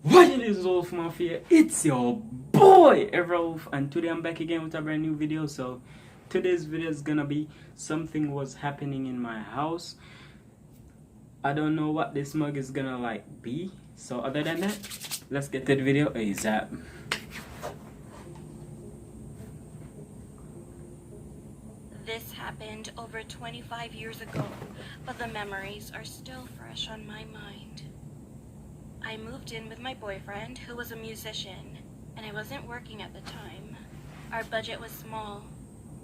What it is, Wolf Mafia? It's your boy Everwolf, and today I'm back again with a brand new video. So today's video is gonna be something was happening in my house. I don't know what this mug is gonna be. So other than that, let's get to the video ASAP. This happened over 25 years ago, but the memories are still fresh on my mind. I moved in with my boyfriend, who was a musician, and I wasn't working at the time. Our budget was small,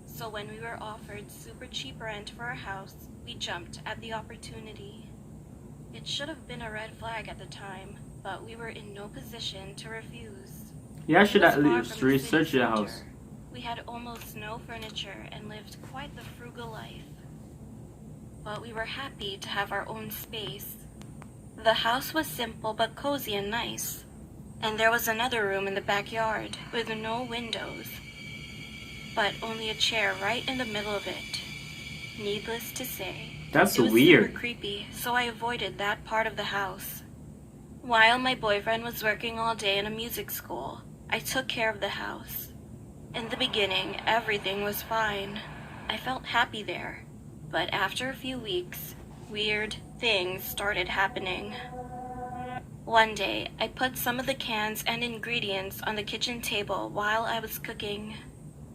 so when we were offered super cheap rent for our house, we jumped at the opportunity. It should have been a red flag at the time, but we were in no position to refuse. Yeah, I should It was at far least from the research city your center. house. We had almost no furniture and lived quite the frugal life. But we were happy to have our own space. The house was simple but cozy and nice. And there was another room in the backyard with no windows, but only a chair right in the middle of it. Needless to say, That's it was weird. super creepy, so I avoided that part of the house. While my boyfriend was working all day in a music school, I took care of the house. In the beginning, everything was fine. I felt happy there. But after a few weeks, weird things started happening. One day, I put some of the cans and ingredients on the kitchen table while I was cooking.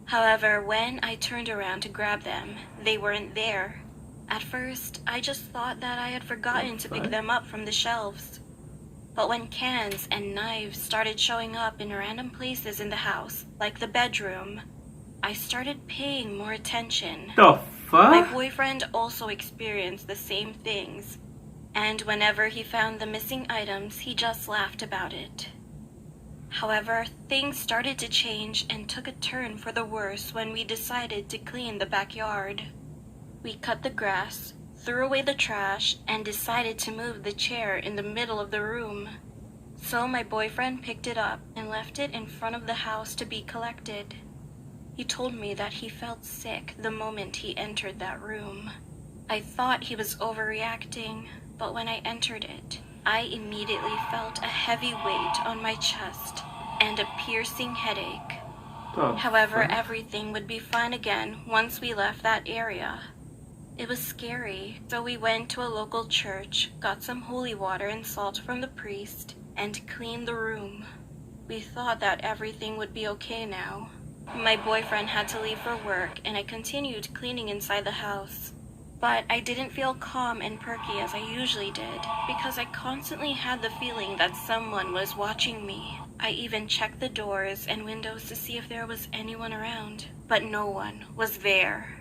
However, when I turned around to grab them, they weren't there. At first, I just thought that I had forgotten to pick them up from the shelves. But when cans and knives started showing up in random places in the house, like the bedroom, I started paying more attention. The My fuck? boyfriend also experienced the same things, and whenever he found the missing items, he just laughed about it. However, things started to change and took a turn for the worse when we decided to clean the backyard. We cut the grass, threw away the trash, and decided to move the chair in the middle of the room. So my boyfriend picked it up and left it in front of the house to be collected. He told me that he felt sick the moment he entered that room. I thought he was overreacting, but when I entered it, I immediately felt a heavy weight on my chest and a piercing headache. However, everything would be fine again once we left that area. It was scary, so we went to a local church, got some holy water and salt from the priest, and cleaned the room. We thought that everything would be okay now. My boyfriend had to leave for work, and I continued cleaning inside the house. But I didn't feel calm and perky as I usually did, because I constantly had the feeling that someone was watching me. I even checked the doors and windows to see if there was anyone around, but no one was there.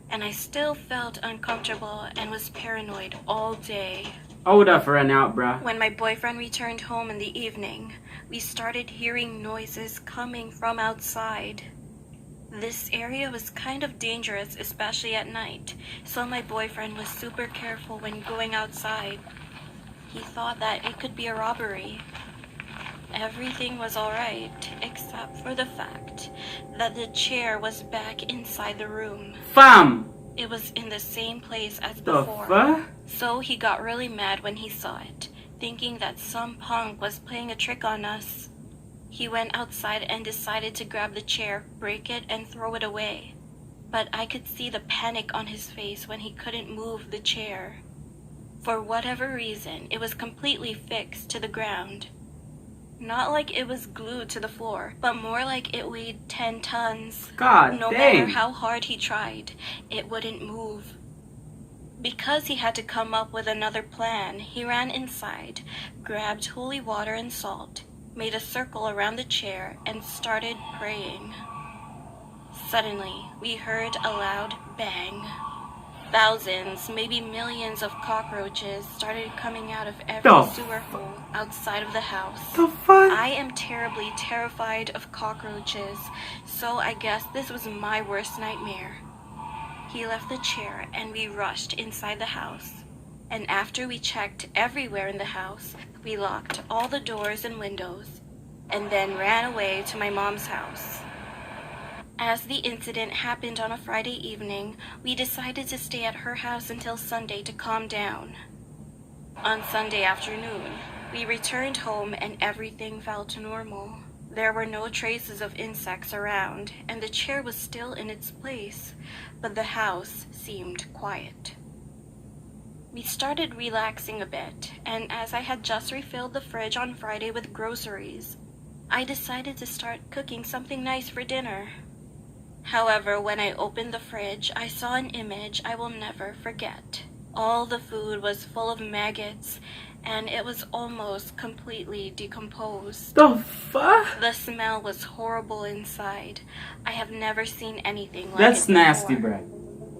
And I still felt uncomfortable and was paranoid all day. I would have ran out, bruh. When my boyfriend returned home in the evening, we started hearing noises coming from outside. This area was kind of dangerous, especially at night, so my boyfriend was super careful when going outside. He thought that it could be a robbery. Everything was alright, except for the fact that the chair was back inside the room. Fam! It was in the same place as The before. fuck? So he got really mad when he saw it, thinking that some punk was playing a trick on us. He went outside and decided to grab the chair, break it, and throw it away. But I could see the panic on his face when he couldn't move the chair. For whatever reason, it was completely fixed to the ground. Not like it was glued to the floor, but more like it weighed 10 tons. God No dang. matter how hard he tried, it wouldn't move. Because he had to come up with another plan, he ran inside, grabbed holy water and salt, made a circle around the chair, and started praying. Suddenly, we heard a loud bang. Thousands, maybe millions of cockroaches started coming out of every The sewer hole outside of the house. The fuck? I am terribly terrified of cockroaches, so I guess this was my worst nightmare. He left the chair and we rushed inside the house. And after we checked everywhere in the house, we locked all the doors and windows, and then ran away to my mom's house. As the incident happened on a Friday evening, we decided to stay at her house until Sunday to calm down. On Sunday afternoon, We returned home and everything felt normal. There were no traces of insects around, and the chair was still in its place, but the house seemed quiet. We started relaxing a bit, and as I had just refilled the fridge on Friday with groceries, I decided to start cooking something nice for dinner. However, when I opened the fridge, I saw an image I will never forget. All the food was full of maggots, and it was almost completely decomposed. The fuck? The smell was horrible inside. I have never seen anything like That's it before. nasty, bruh.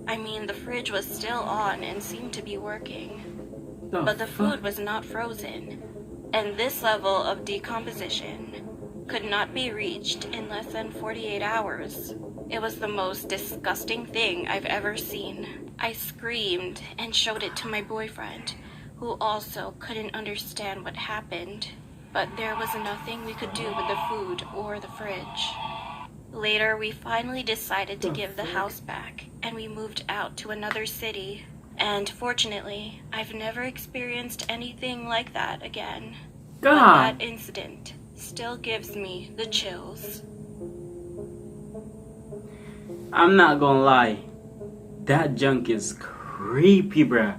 I mean, the fridge was still on and seemed to be working, The but the fuck? food was not frozen, and this level of decomposition could not be reached in less than 48 hours. It was the most disgusting thing I've ever seen. I screamed and showed it to my boyfriend, who also couldn't understand what happened, but there was nothing we could do with the food or the fridge. Later, we finally decided to give the house back, and we moved out to another city. And fortunately, I've never experienced anything like that again. But God. that incident still gives me the chills. I'm not gonna lie. That junk is creepy, bruh.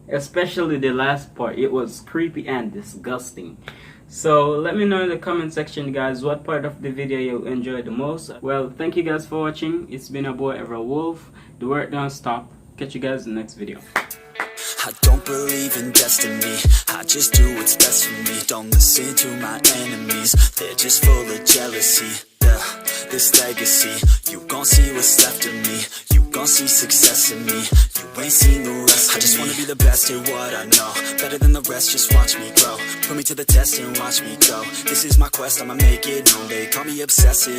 Especially the last part. It was creepy and disgusting. So let me know in the comment section, guys, what part of the video you enjoyed the most. Well, thank you guys for watching. It's been a boy, Everald Wolf. The work don't stop. Catch you guys in the next video. I don't believe in destiny, I just do what's best for me. Don't listen to my enemies, they're just full of jealousy. Yeah, this legacy, you gon' see what's left of me. You gon' see success in me, you ain't seen the rest of me. I just wanna be the best at what I know, better than the rest, just watch me grow. Put me to the test and watch me go. This is my quest, I'ma make it known. They call me obsessive.